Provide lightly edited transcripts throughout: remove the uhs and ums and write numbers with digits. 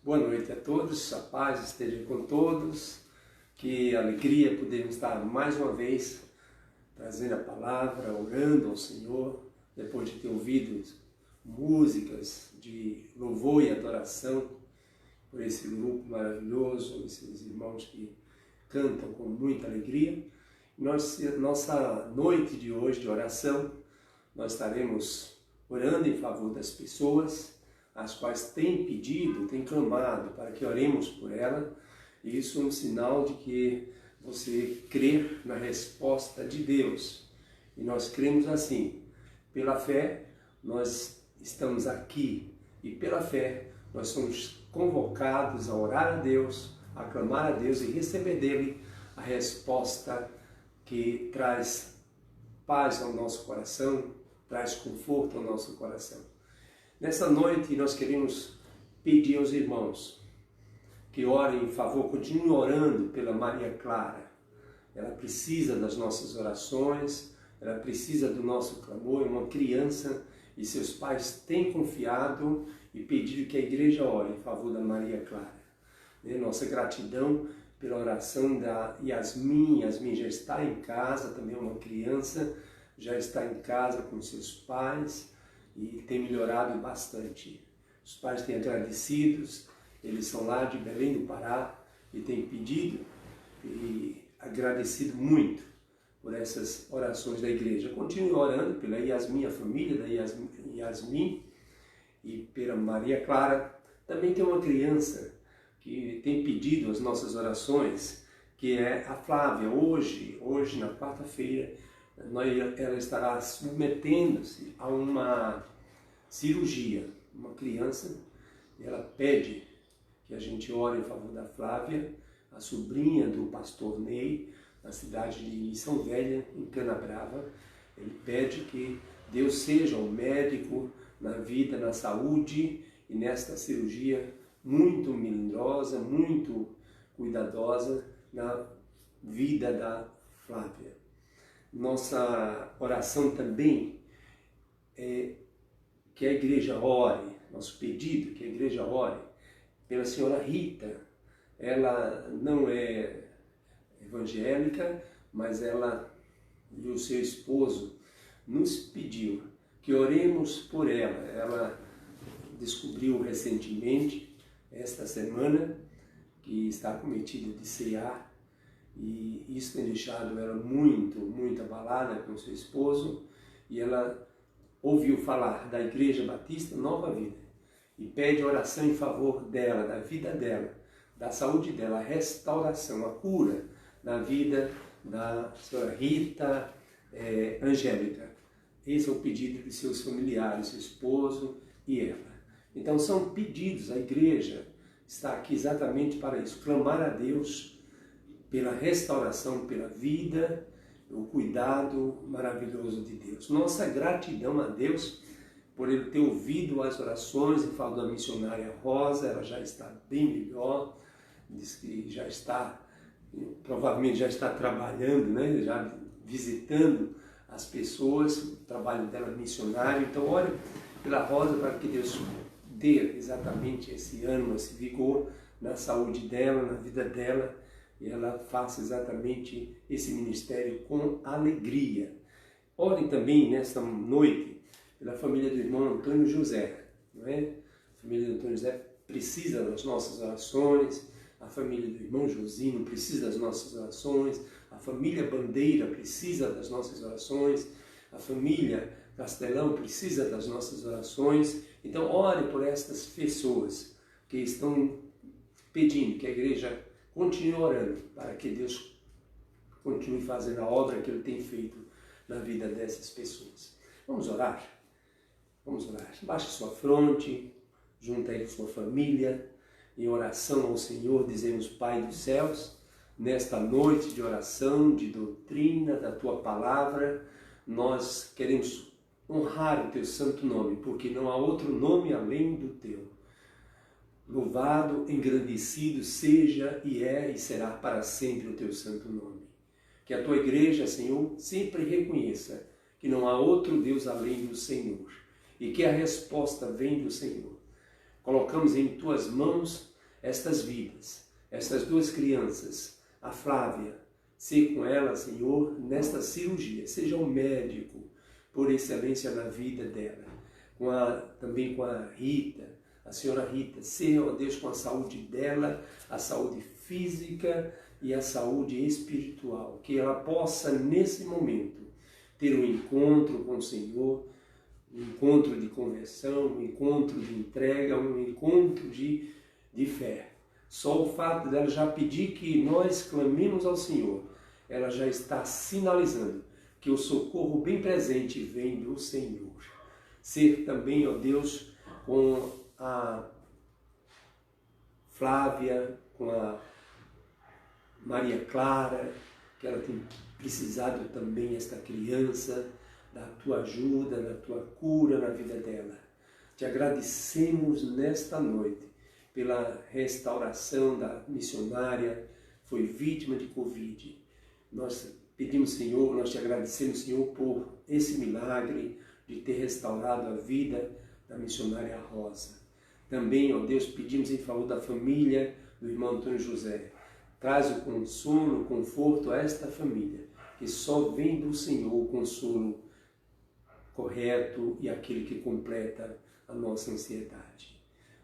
Boa noite a todos, a paz esteja com todos, que alegria podermos estar mais uma vez trazendo a palavra, orando ao Senhor, depois de ter ouvido músicas de louvor e adoração por esse grupo maravilhoso, esses irmãos que cantam com muita alegria. Nossa noite de hoje de oração, nós estaremos orando em favor das pessoas as quais têm pedido, têm clamado para que oremos por ela. E isso é um sinal de que você crê na resposta de Deus. E nós cremos assim. Pela fé, nós estamos aqui. E pela fé, nós somos convocados a orar a Deus, a clamar a Deus e receber dele a resposta que traz paz ao nosso coração, traz conforto ao nosso coração. Nessa noite nós queremos pedir aos irmãos que orem em favor, continuem orando pela Maria Clara. Ela precisa das nossas orações, ela precisa do nosso clamor, é uma criança e seus pais têm confiado e pedido que a igreja ore em favor da Maria Clara. Nossa gratidão pela oração da Yasmin. Yasmin já está em casa, também é uma criança, já está em casa com seus pais e tem melhorado bastante. Os pais têm agradecidos, eles são lá de Belém do Pará e têm pedido e agradecido muito por essas orações da igreja. Continue orando pela Yasmin, a família da Yasmin e pela Maria Clara. Também tem uma criança que tem pedido as nossas orações, que é a Flávia. Hoje na quarta-feira, ela estará submetendo-se a uma cirurgia. Uma criança, ela pede que a gente ore em favor da Flávia, a sobrinha do pastor Ney, na cidade de Missão Velha, em Canabrava. Ele pede que Deus seja o médico na vida, na saúde e nesta cirurgia muito milagrosa, muito cuidadosa na vida da Flávia. Nossa oração também é que a igreja ore, nosso pedido que a igreja ore pela senhora Rita. Ela não é evangélica, mas ela e o seu esposo nos pediu que oremos por ela. Ela descobriu recentemente, esta semana, que está cometida de cear, e isso tem deixado ela muito abalada com seu esposo, e ela ouviu falar da Igreja Batista Nova Vida e pede oração em favor dela, da vida dela, da saúde dela, a restauração, a cura da vida da senhora Rita Angélica. Esse é o pedido de seus familiares, seu esposo e ela. Então são pedidos, a igreja está aqui exatamente para isso, clamar a Deus pela restauração, pela vida, o cuidado maravilhoso de Deus. Nossa gratidão a Deus por Ele ter ouvido as orações em favor da missionária Rosa. Ela já está bem melhor, diz que já está, provavelmente já está trabalhando, né? Já visitando as pessoas, o trabalho dela missionário. Então ore pela Rosa para que Deus dê exatamente esse ânimo, esse vigor na saúde dela, na vida dela, e ela faça exatamente esse ministério com alegria. Ore também nesta noite pela família do irmão Antônio José, não é? A família do Antônio José precisa das nossas orações, a família do irmão Josino precisa das nossas orações, a família Bandeira precisa das nossas orações, a família Castelão precisa das nossas orações. Então ore por estas pessoas que estão pedindo que a igreja continue orando para que Deus continue fazendo a obra que Ele tem feito na vida dessas pessoas. Vamos orar? Vamos orar. Baixe sua fronte, junta aí sua família, em oração ao Senhor, dizemos: Pai dos céus, nesta noite de oração, de doutrina, da Tua Palavra, nós queremos honrar o Teu santo nome, porque não há outro nome além do Teu. Louvado, engrandecido seja e é e será para sempre o Teu santo nome. Que a Tua igreja, Senhor, sempre reconheça que não há outro Deus além do Senhor e que a resposta vem do Senhor. Colocamos em Tuas mãos estas vidas, estas duas crianças, a Flávia, ser com ela, Senhor, nesta cirurgia. Seja um médico por excelência na vida dela. Também com a Rita, a senhora Rita. Ser, ó Deus, com a saúde dela, a saúde física e a saúde espiritual. Que ela possa, nesse momento, ter um encontro com o Senhor, um encontro de conversão, um encontro de entrega, um encontro de fé. Só o fato dela já pedir que nós clamemos ao Senhor, ela já está sinalizando que o socorro bem presente vem do Senhor. Ser também, ó Deus, com a Flávia, com a Maria Clara, que ela tem precisado também, esta criança, da tua ajuda, da tua cura na vida dela. Te agradecemos nesta noite pela restauração da missionária, foi vítima de Covid. Nós pedimos, Senhor, nós te agradecemos, Senhor, por esse milagre de ter restaurado a vida da missionária Rosa. Também, ó Deus, pedimos em favor da família do irmão Antônio José. Traz o consolo, o conforto a esta família, que só vem do Senhor o consolo correto e aquele que completa a nossa ansiedade.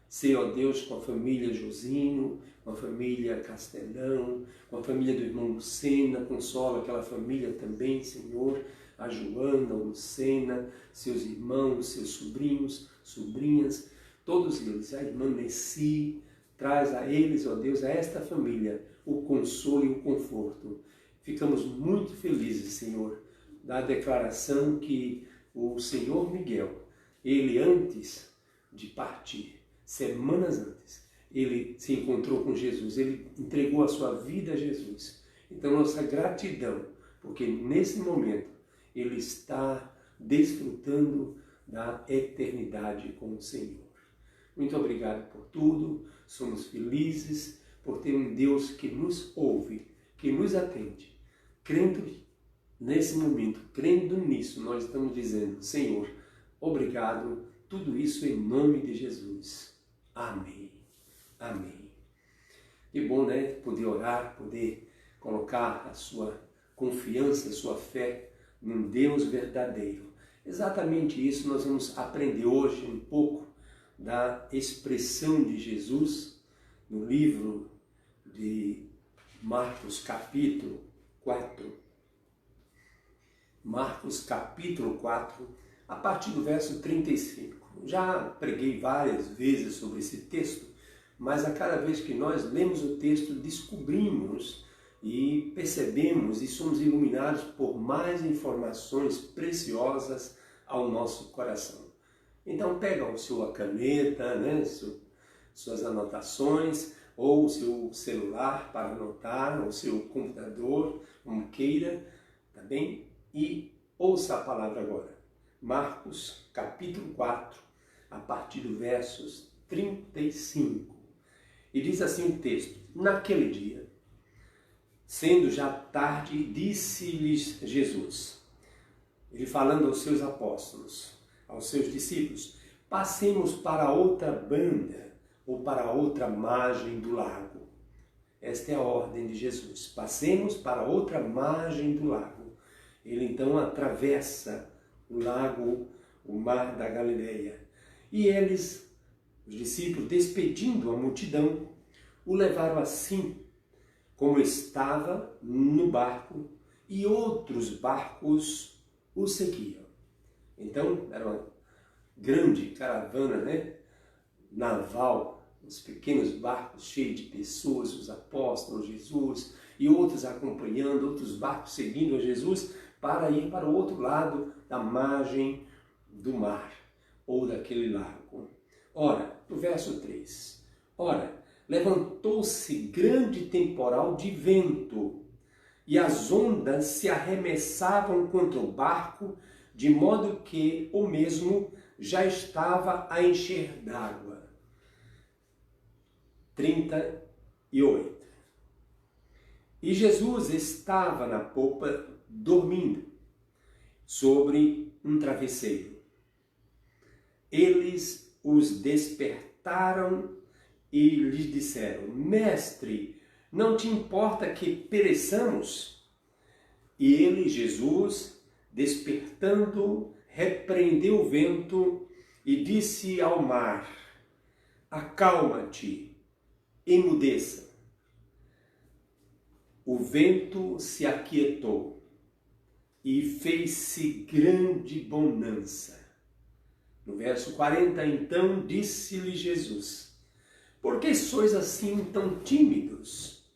Ser, ó Deus, com a família Josinho, com a família Castelão, com a família do irmão Lucena, consola aquela família também, Senhor, a Joana, o Lucena, seus irmãos, seus sobrinhos, sobrinhas, todos eles, a irmã Nessi, traz a eles, ó Deus, a esta família, o consolo e o conforto. Ficamos muito felizes, Senhor, da declaração que o Senhor Miguel, ele antes de partir, semanas antes, ele se encontrou com Jesus, ele entregou a sua vida a Jesus. Então, nossa gratidão, porque nesse momento ele está desfrutando da eternidade com o Senhor. Muito obrigado por tudo, somos felizes por ter um Deus que nos ouve, que nos atende. Crendo nesse momento, crendo nisso, nós estamos dizendo, Senhor, obrigado, tudo isso em nome de Jesus. Amém. Amém. Que bom, né? Poder orar, poder colocar a sua confiança, a sua fé num Deus verdadeiro. Exatamente isso nós vamos aprender hoje um pouco da expressão de Jesus no livro de Marcos capítulo 4. Marcos capítulo 4, a partir do verso 35. Já preguei várias vezes sobre esse texto, mas a cada vez que nós lemos o texto, descobrimos e percebemos e somos iluminados por mais informações preciosas ao nosso coração. Então pega a sua caneta, né, suas anotações, ou o seu celular para anotar, ou o seu computador, como queira, tá bem? E ouça a palavra agora. Marcos capítulo 4, a partir do versos 35. E diz assim o texto: naquele dia, sendo já tarde, disse-lhes Jesus, ele falando aos seus apóstolos, aos seus discípulos, passemos para outra banda, ou para outra margem do lago. Esta é a ordem de Jesus. Passemos para outra margem do lago. Ele então atravessa o lago, o mar da Galileia. E eles, os discípulos, despedindo a multidão, o levaram assim, como estava no barco, e outros barcos o seguiam. Então, era uma grande caravana, né, naval, os pequenos barcos cheios de pessoas, os apóstolos, Jesus, e outros acompanhando, outros barcos seguindo a Jesus, para ir para o outro lado da margem do mar, ou daquele lago. Ora, no verso 3, ora, levantou-se grande temporal de vento, e as ondas se arremessavam contra o barco, de modo que o mesmo já estava a encher d'água. 38. E Jesus estava na popa, dormindo, sobre um travesseiro. Eles os despertaram e lhe disseram: Mestre, não te importa que pereçamos? E ele, Jesus, despertando, repreendeu o vento e disse ao mar: Acalma-te, emudeça. O vento se aquietou e fez-se grande bonança. No verso 40, então, disse-lhe Jesus: Por que sois assim tão tímidos?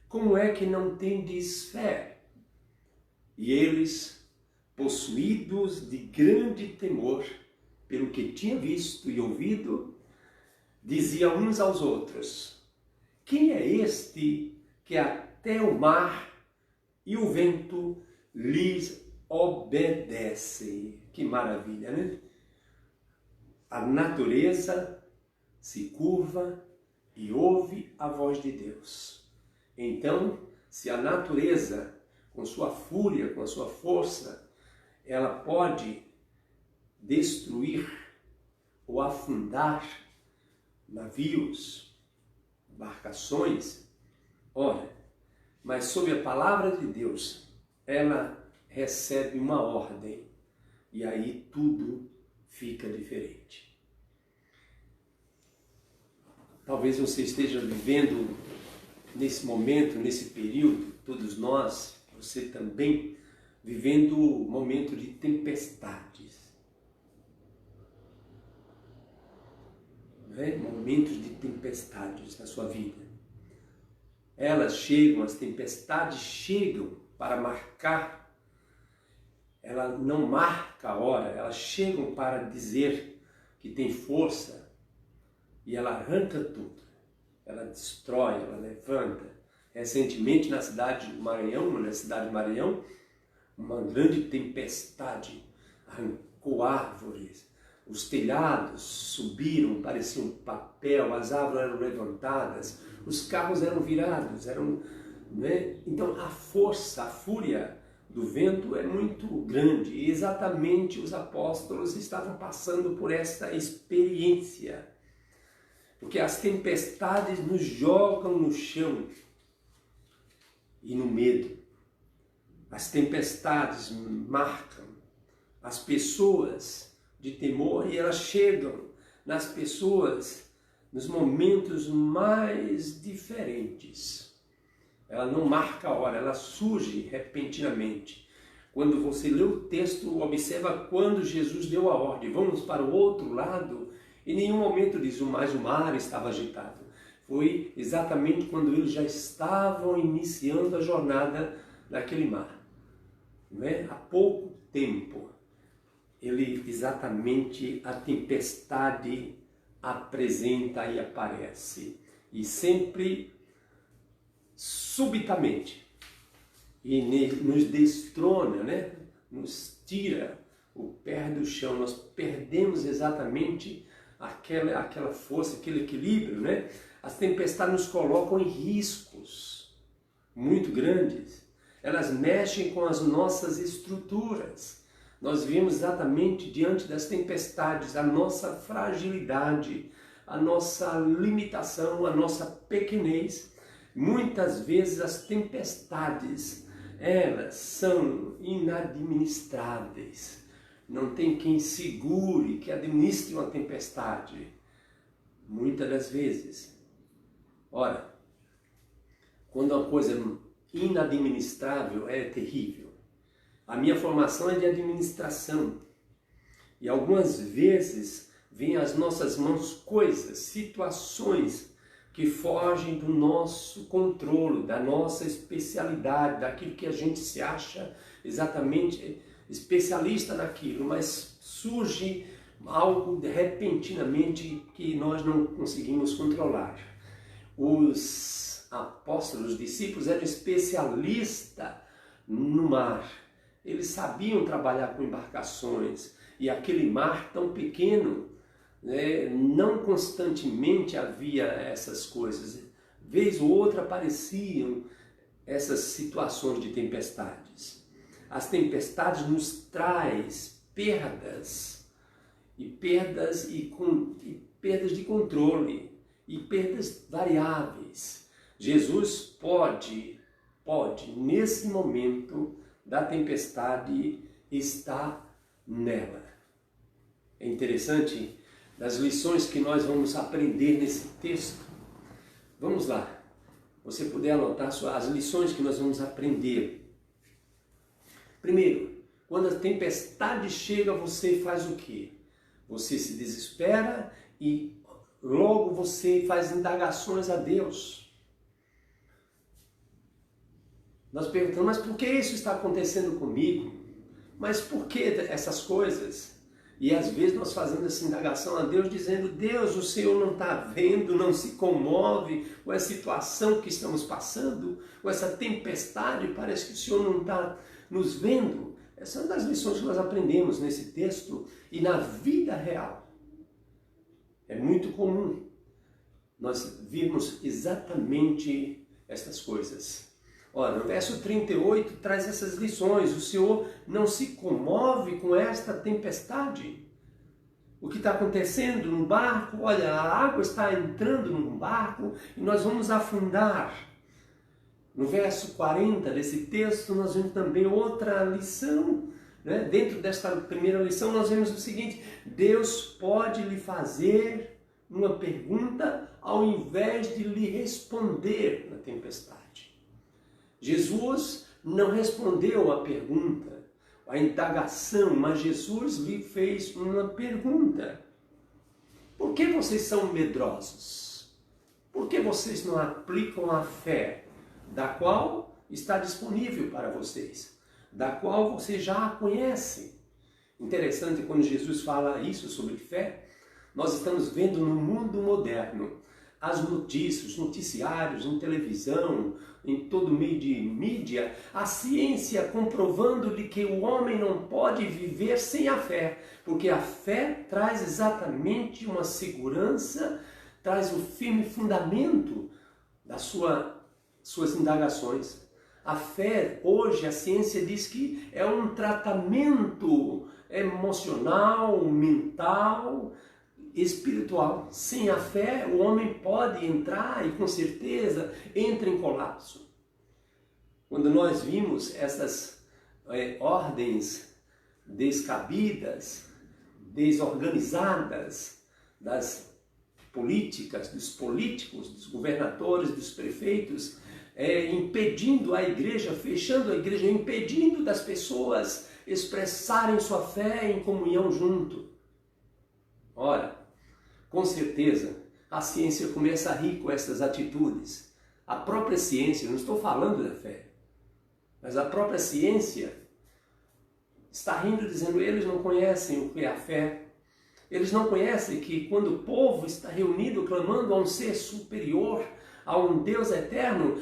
Como é que não tendes fé? E eles, possuídos de grande temor, pelo que tinha visto e ouvido, diziam uns aos outros: Quem é este que até o mar e o vento lhes obedecem? Que maravilha, né? A natureza se curva e ouve a voz de Deus. Então, se a natureza, com sua fúria, com a sua força, ela pode destruir ou afundar navios, embarcações, ora, mas sob a palavra de Deus, ela recebe uma ordem e aí tudo fica diferente. Talvez você esteja vivendo nesse momento, nesse período, todos nós, você também, vivendo um momento de tempestades. Momentos de tempestades na sua vida. Elas chegam, as tempestades chegam para marcar, ela não marca a hora, elas chegam para dizer que tem força e ela arranca tudo, ela destrói, ela levanta. Recentemente na cidade de Maranhão, uma grande tempestade arrancou árvores, os telhados subiram, pareciam papel, as árvores eram levantadas, os carros eram virados, Então a força, a fúria do vento é muito grande e exatamente os apóstolos estavam passando por essa experiência, porque as tempestades nos jogam no chão e no medo. As tempestades marcam as pessoas de temor e elas chegam nas pessoas nos momentos mais diferentes. Ela não marca a hora, ela surge repentinamente. Quando você lê o texto, observa quando Jesus deu a ordem: vamos para o outro lado. Em nenhum momento diz, mas o mar estava agitado. Foi exatamente quando eles já estavam iniciando a jornada naquele mar. Não é? Há pouco tempo, a tempestade apresenta e aparece. E sempre subitamente. E nos destrona, né? Nos tira o pé do chão. Nós perdemos exatamente aquela força, aquele equilíbrio, né? As tempestades nos colocam em riscos muito grandes. Elas mexem com as nossas estruturas. Nós vimos exatamente diante das tempestades a nossa fragilidade, a nossa limitação, a nossa pequenez. Muitas vezes as tempestades, elas são inadministráveis. Não tem quem segure, que administre uma tempestade. Muitas das vezes. Ora, quando uma coisa inadministrável é terrível. A minha formação é de administração. E algumas vezes vêm às nossas mãos coisas, situações que fogem do nosso controle, da nossa especialidade, daquilo que a gente se acha exatamente especialista naquilo, mas surge algo repentinamente que nós não conseguimos controlar. Os apóstolos, os discípulos eram especialistas no mar. Eles sabiam trabalhar com embarcações e aquele mar tão pequeno, né, não constantemente havia essas coisas. Vez ou outra apareciam essas situações de tempestades. As tempestades nos traz perdas de controle. e perdas variáveis. Jesus pode, nesse momento da tempestade, estar nela. É interessante das lições que nós vamos aprender nesse texto. Vamos lá. Você puder anotar as lições que nós vamos aprender. Primeiro, quando a tempestade chega, você faz o quê? Você se desespera e logo você faz indagações a Deus. Nós perguntamos, mas por que isso está acontecendo comigo? Mas por que essas coisas? E às vezes nós fazemos essa indagação a Deus, dizendo, Deus, o Senhor não está vendo, não se comove com a situação que estamos passando, com essa tempestade, parece que o Senhor não está nos vendo. Essa é uma das lições que nós aprendemos nesse texto e na vida real. É muito comum nós virmos exatamente estas coisas. Ora, no verso 38 traz essas lições. O Senhor não se comove com esta tempestade. O que está acontecendo no barco? Olha, a água está entrando no barco e nós vamos afundar. No verso 40 desse texto nós vemos também outra lição. Né? Dentro desta primeira lição nós vemos o seguinte: Deus pode lhe fazer uma pergunta ao invés de lhe responder na tempestade. Jesus não respondeu a pergunta, a indagação, mas Jesus lhe fez uma pergunta. Por que vocês são medrosos? Por que vocês não aplicam a fé, da qual está disponível para vocês, da qual vocês já a conhecem? Interessante, quando Jesus fala isso sobre fé, nós estamos vendo no mundo moderno as notícias, noticiários, em televisão, em todo meio de mídia, a ciência comprovando-lhe que o homem não pode viver sem a fé, porque a fé traz exatamente uma segurança, traz o firme fundamento das suas indagações. A fé, hoje, a ciência diz que é um tratamento emocional, mental, espiritual. Sem a fé, o homem pode entrar e com certeza entra em colapso. Quando nós vimos essas ordens descabidas, desorganizadas das políticas, dos políticos, dos governadores, dos prefeitos, impedindo a igreja, fechando a igreja, impedindo das pessoas expressarem sua fé em comunhão junto. Ora, com certeza, a ciência começa a rir com essas atitudes. A própria ciência, não estou falando da fé, mas a própria ciência está rindo, dizendo, eles não conhecem o que é a fé. Eles não conhecem que quando o povo está reunido clamando a um ser superior, a um Deus eterno,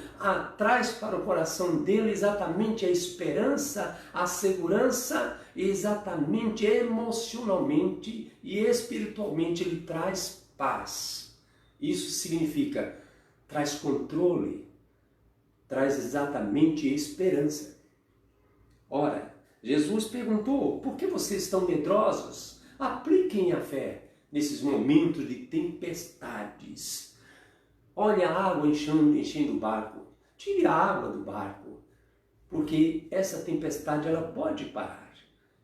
traz para o coração dele exatamente a esperança, a segurança, exatamente emocionalmente e espiritualmente ele traz paz. Isso significa, traz controle, traz exatamente esperança. Ora, Jesus perguntou, por que vocês estão medrosos? Apliquem a fé nesses momentos de tempestades. Olha a água enchendo o barco. Tire a água do barco, porque essa tempestade ela pode parar.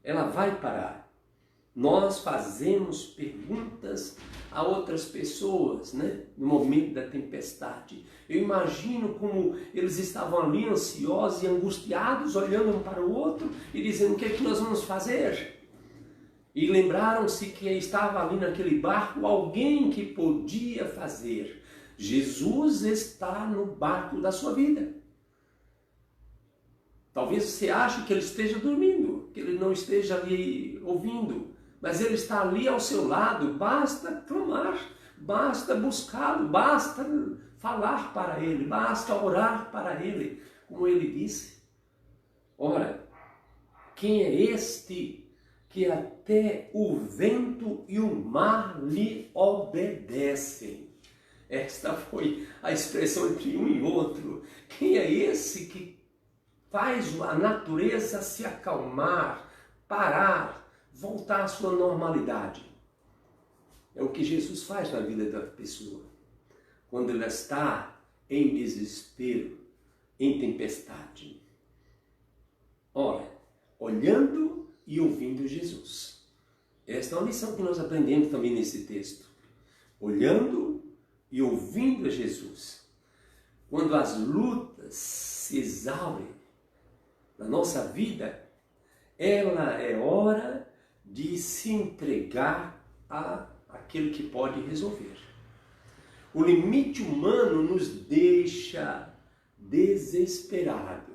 Ela vai parar. Nós fazemos perguntas a outras pessoas, né? No momento da tempestade. Eu imagino como eles estavam ali ansiosos e angustiados, olhando um para o outro e dizendo, o que é que nós vamos fazer? E lembraram-se que estava ali naquele barco alguém que podia fazer. Jesus está no barco da sua vida. Talvez você ache que ele esteja dormindo, que ele não esteja ali ouvindo, mas ele está ali ao seu lado. Basta clamar, basta buscá-lo, basta falar para ele, basta orar para ele, como ele disse. Ora, quem é este que até o vento e o mar lhe obedecem? Esta foi a expressão entre um e outro. Quem é esse que faz a natureza se acalmar, parar, voltar à sua normalidade? É o que Jesus faz na vida da pessoa. quando ela está em desespero, em tempestade. Ora, olhando e ouvindo Jesus. Esta é uma lição que nós aprendemos também nesse texto. Olhando e ouvindo a Jesus. Quando as lutas se exaurem na nossa vida, ela é hora de se entregar àquele que pode resolver. O limite humano nos deixa desesperado.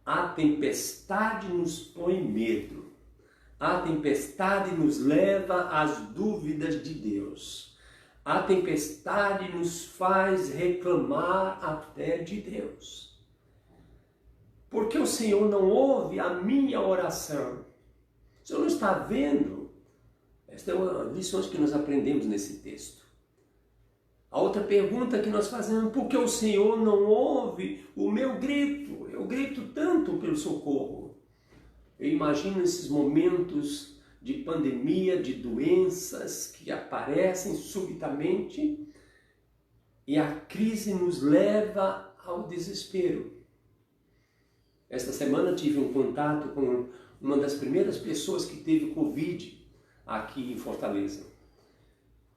A tempestade nos põe medo. A tempestade nos leva às dúvidas de Deus. A tempestade nos faz reclamar até de Deus. Porque o Senhor não ouve a minha oração. O Senhor não está vendo? Esta é uma das lições que nós aprendemos nesse texto. A outra pergunta que nós fazemos, por que o Senhor não ouve o meu grito? Eu grito tanto pelo socorro. Eu imagino esses momentos de pandemia, de doenças que aparecem subitamente e a crise nos leva ao desespero. Esta semana tive um contato com uma das primeiras pessoas que teve Covid aqui em Fortaleza.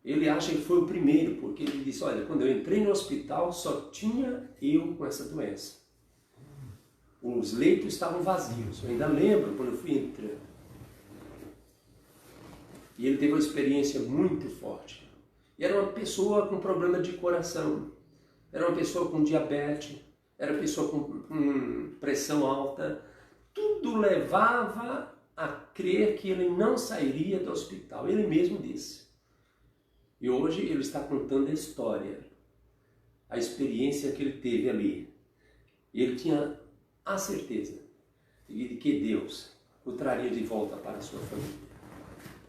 Ele acha que foi o primeiro, porque ele disse, olha, quando eu entrei no hospital só tinha eu com essa doença. Os leitos estavam vazios, eu ainda lembro quando eu fui entrando. E ele teve uma experiência muito forte. E era uma pessoa com problema de coração, era uma pessoa com diabetes, era uma pessoa com pressão alta. Tudo levava a crer que ele não sairia do hospital, ele mesmo disse. E hoje ele está contando a história, a experiência que ele teve ali. E ele tinha a certeza de que Deus o traria de volta para a sua família.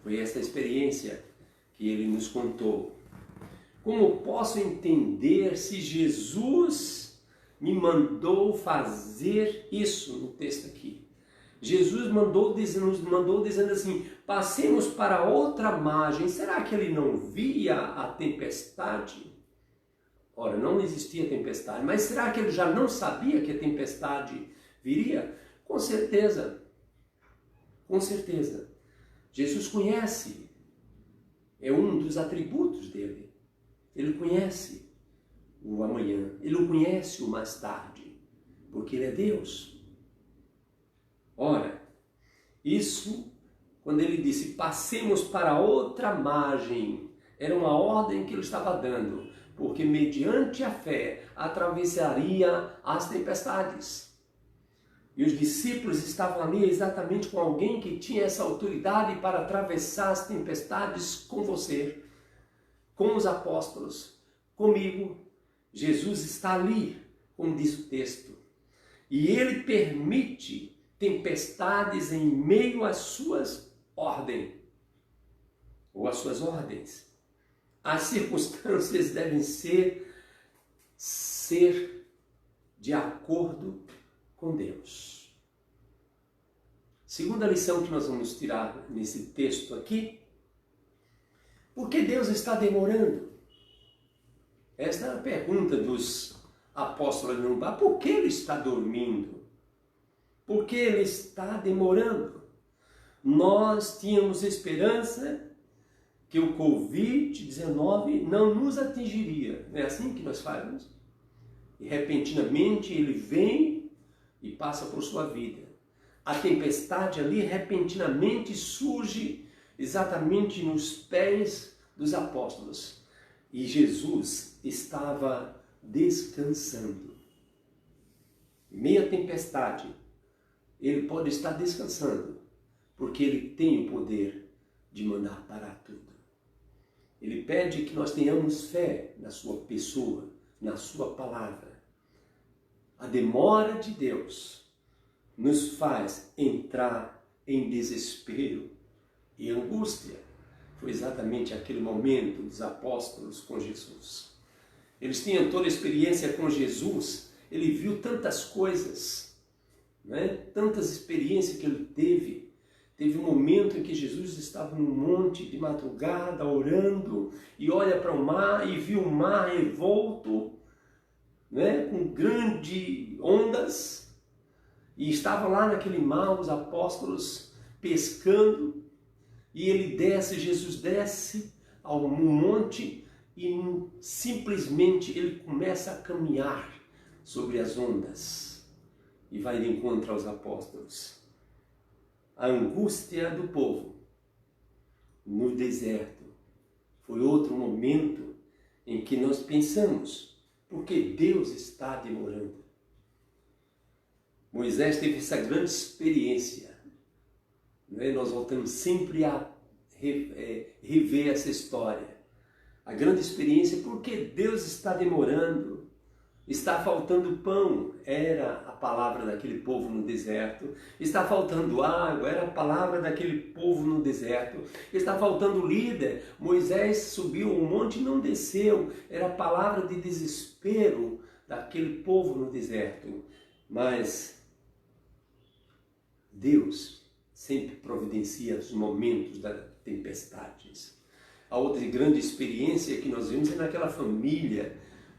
Foi essa experiência que ele nos contou. Como posso entender se Jesus me mandou fazer isso no texto aqui? Jesus nos mandou dizendo assim, passemos para outra margem. Será que ele não via a tempestade? Ora, não existia tempestade, mas será que ele já não sabia que a tempestade viria? Com certeza, com certeza. Jesus conhece, é um dos atributos dele. Ele conhece o amanhã, ele o conhece o mais tarde, porque ele é Deus. Ora, isso, quando ele disse, passemos para outra margem, era uma ordem que ele estava dando, porque mediante a fé atravessaria as tempestades. E os discípulos estavam ali exatamente com alguém que tinha essa autoridade para atravessar as tempestades com você, com os apóstolos, comigo. Jesus está ali, como diz o texto. E ele permite tempestades em meio às suas ordens, ou às suas ordens. As circunstâncias devem ser de acordo com Deus. Segunda lição que nós vamos tirar nesse texto aqui, por que Deus está demorando? Esta é a pergunta dos apóstolos no bar. Por que ele está dormindo? Por que ele está demorando? Nós tínhamos esperança que o Covid-19 não nos atingiria. Não é assim que nós falamos? E repentinamente ele vem e passa por sua vida. A tempestade ali repentinamente surge exatamente nos pés dos apóstolos. E Jesus estava descansando. Em meio à tempestade, ele pode estar descansando, porque ele tem o poder de mandar parar tudo. Ele pede que nós tenhamos fé na sua pessoa, na sua palavra. A demora de Deus nos faz entrar em desespero e angústia. Foi exatamente aquele momento dos apóstolos com Jesus. Eles tinham toda a experiência com Jesus, ele viu tantas coisas, né? Tantas experiências que ele teve Teve um momento em que Jesus estava num monte de madrugada, orando, e olha para o mar e viu o mar revolto, né, com grandes ondas, e estava lá naquele mar os apóstolos pescando, e ele desce, Jesus desce ao monte e simplesmente ele começa a caminhar sobre as ondas e vai de encontro aos apóstolos. A angústia do povo no deserto foi outro momento em que nós pensamos, por que Deus está demorando? Moisés teve essa grande experiência, né? Nós voltamos sempre a rever essa história. A grande experiência, por que Deus está demorando? Está faltando pão, era a palavra daquele povo no deserto. Está faltando água, era a palavra daquele povo no deserto. Está faltando líder, Moisés subiu um monte e não desceu. Era a palavra de desespero daquele povo no deserto. Mas Deus sempre providencia os momentos das tempestades. A outra grande experiência que nós vimos é naquela família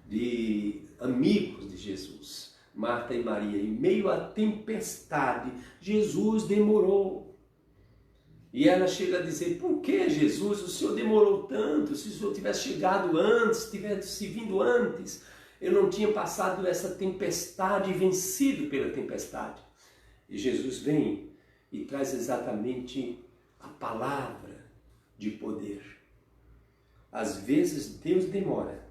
de amigos de Jesus, Marta e Maria. Em meio à tempestade, Jesus demorou. E ela chega a dizer, por que Jesus, o Senhor demorou tanto? Se o Senhor tivesse chegado antes, tivesse vindo antes, eu não tinha passado essa tempestade e vencido pela tempestade. E Jesus vem e traz exatamente a palavra de poder. Às vezes Deus demora.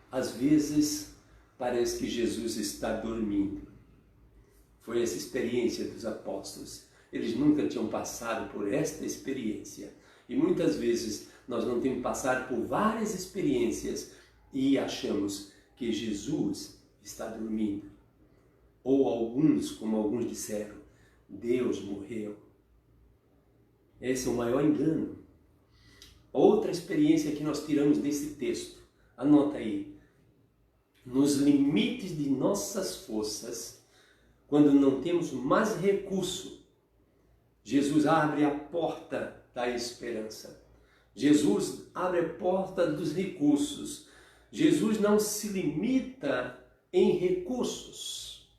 Às vezes parece que Jesus está dormindo. Foi essa experiência dos apóstolos. Eles nunca tinham passado por esta experiência. E muitas vezes nós não temos passado por várias experiências e achamos que Jesus está dormindo. Ou alguns, como alguns disseram, Deus morreu. Esse é o maior engano. Outra experiência que nós tiramos desse texto, anota aí, nos limites de nossas forças, quando não temos mais recurso, Jesus abre a porta da esperança. Jesus abre a porta dos recursos. Jesus não se limita em recursos.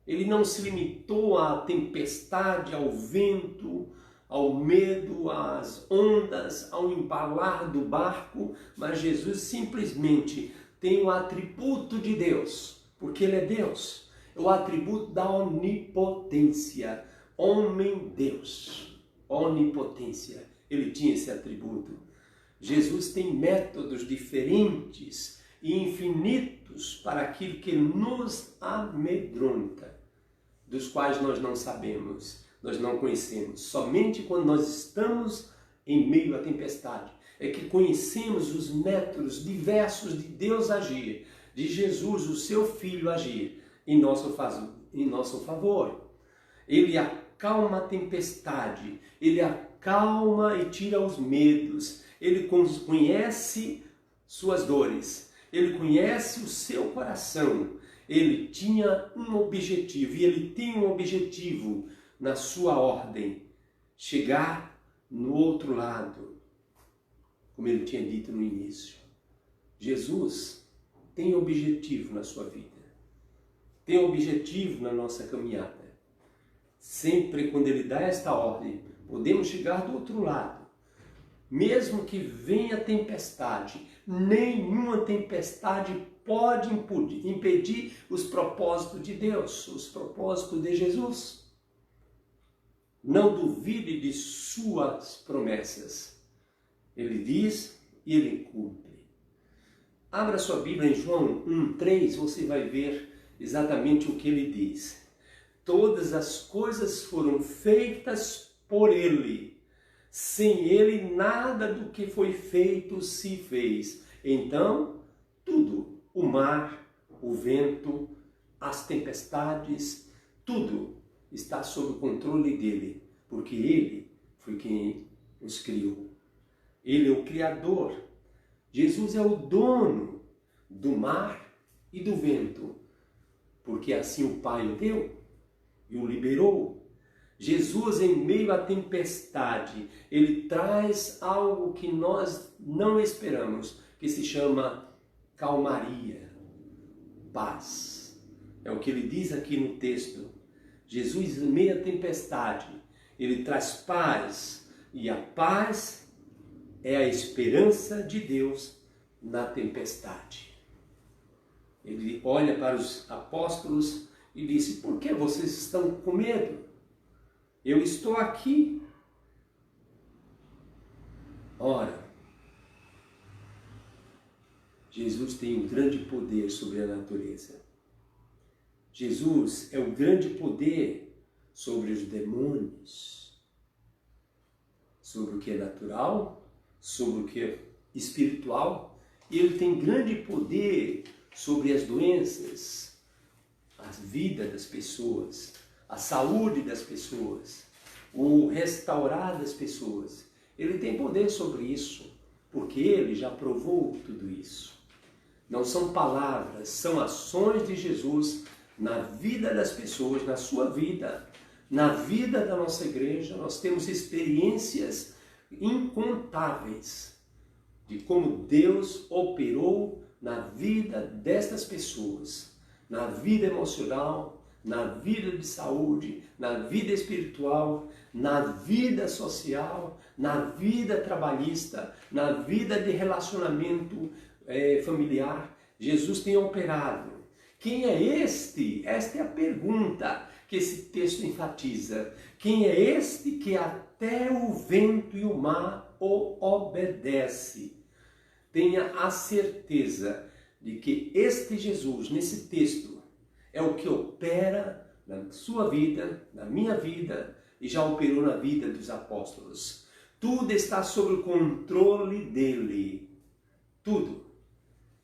Ele não se limitou à tempestade, ao vento, ao medo, às ondas, ao embalar do barco, mas Jesus simplesmente tem o atributo de Deus, porque Ele é Deus, é o atributo da onipotência, homem-Deus, onipotência, Ele tinha esse atributo. Jesus tem métodos diferentes e infinitos para aquilo que nos amedronta, dos quais nós não sabemos, nós não conhecemos. Somente quando nós estamos em meio à tempestade é que conhecemos os métodos diversos de Deus agir, de Jesus, o seu Filho, agir em nosso favor. Ele acalma a tempestade, ele acalma e tira os medos, ele conhece suas dores, ele conhece o seu coração. Ele tinha um objetivo e ele tem um objetivo na sua ordem, chegar no outro lado, como ele tinha dito no início. Jesus tem objetivo na sua vida, tem objetivo na nossa caminhada. Sempre quando ele dá esta ordem, podemos chegar do outro lado. Mesmo que venha tempestade, nenhuma tempestade pode impedir os propósitos de Deus, os propósitos de Jesus. Não duvide de suas promessas. Ele diz e ele cumpre. Abra sua Bíblia em João 1:3, você vai ver exatamente o que ele diz. Todas as coisas foram feitas por ele. Sem ele, nada do que foi feito se fez. Então, tudo, o mar, o vento, as tempestades, tudo está sob o controle dele, porque ele foi quem os criou. Ele é o Criador. Jesus é o dono do mar e do vento, porque assim o Pai o deu e o liberou. Jesus, em meio à tempestade, ele traz algo que nós não esperamos, que se chama calmaria, paz. É o que ele diz aqui no texto. Jesus, em meio à tempestade, ele traz paz, e a paz é a esperança de Deus na tempestade. Ele olha para os apóstolos e disse: por que vocês estão com medo? Eu estou aqui. Ora, Jesus tem um grande poder sobre a natureza. Jesus é o grande poder sobre os demônios, sobre o que é natural, sobre o que é espiritual. Ele tem grande poder sobre as doenças, a vida das pessoas, a saúde das pessoas, o restaurar das pessoas. Ele tem poder sobre isso, porque ele já provou tudo isso. Não são palavras, são ações de Jesus na vida das pessoas, na sua vida, na vida da nossa igreja. Nós temos experiências incontáveis de como Deus operou na vida destas pessoas, na vida emocional, na vida de saúde, na vida espiritual, na vida social, na vida trabalhista, na vida de relacionamento familiar. Jesus tem operado. Quem é este? Esta é a pergunta que esse texto enfatiza. Quem é este que até o vento e o mar o obedece? Tenha a certeza de que este Jesus, nesse texto, é o que opera na sua vida, na minha vida, e já operou na vida dos apóstolos. Tudo está sob o controle dele. Tudo.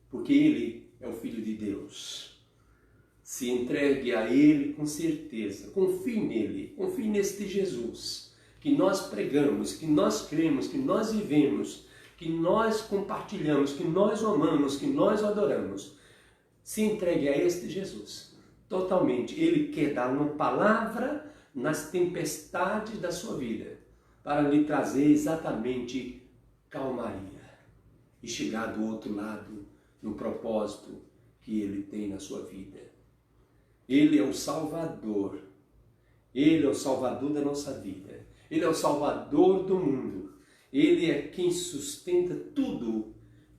Porque ele é o Filho de Deus. Se entregue a ele com certeza. Confie nele. Confie neste Jesus que nós pregamos, que nós cremos, que nós vivemos, que nós compartilhamos, que nós amamos, que nós adoramos. Se entregue a este Jesus totalmente. Ele quer dar uma palavra nas tempestades da sua vida para lhe trazer exatamente calmaria e chegar do outro lado no propósito que ele tem na sua vida. Ele é o Salvador. Ele é o Salvador da nossa vida. Ele é o Salvador do mundo. Ele é quem sustenta tudo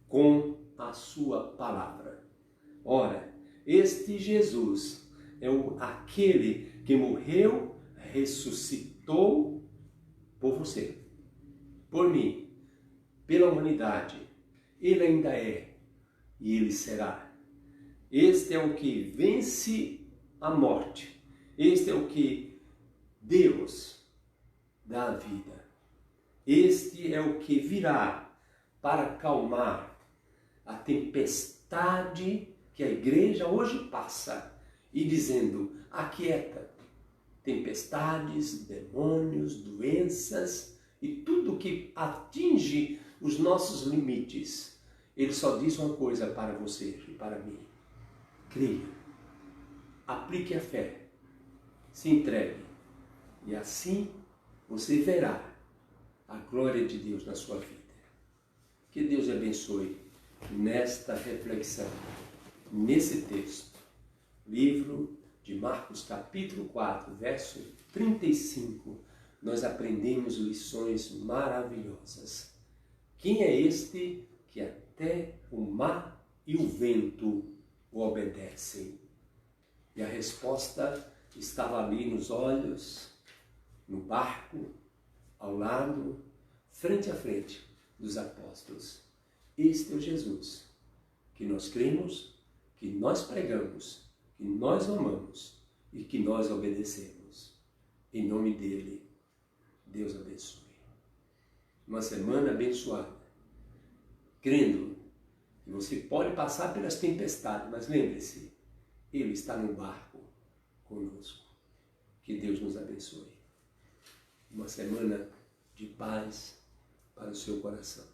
com a sua palavra. Ora, este Jesus é aquele que morreu, ressuscitou por você, por mim, pela humanidade. Ele ainda é e ele será. Este é o que vence a morte. Este é o que Deus dá a vida. Este é o que virá para acalmar a tempestade que a igreja hoje passa e dizendo: aquieta, tempestades, demônios, doenças e tudo que atinge os nossos limites. Ele só diz uma coisa para você e para mim: creia, aplique a fé, se entregue e assim você verá a glória de Deus na sua vida. Que Deus abençoe nesta reflexão, nesse texto, livro de Marcos capítulo 4, verso 35, nós aprendemos lições maravilhosas. Quem é este que até o mar e o vento o obedecem? E a resposta estava ali nos olhos, no barco, ao lado, frente a frente dos apóstolos. Este é o Jesus que nós cremos, que nós pregamos, que nós amamos e que nós obedecemos. Em nome dele, Deus abençoe. Uma semana abençoada, crendo que você pode passar pelas tempestades, mas lembre-se, ele está no barco conosco. Que Deus nos abençoe. Uma semana de paz para o seu coração.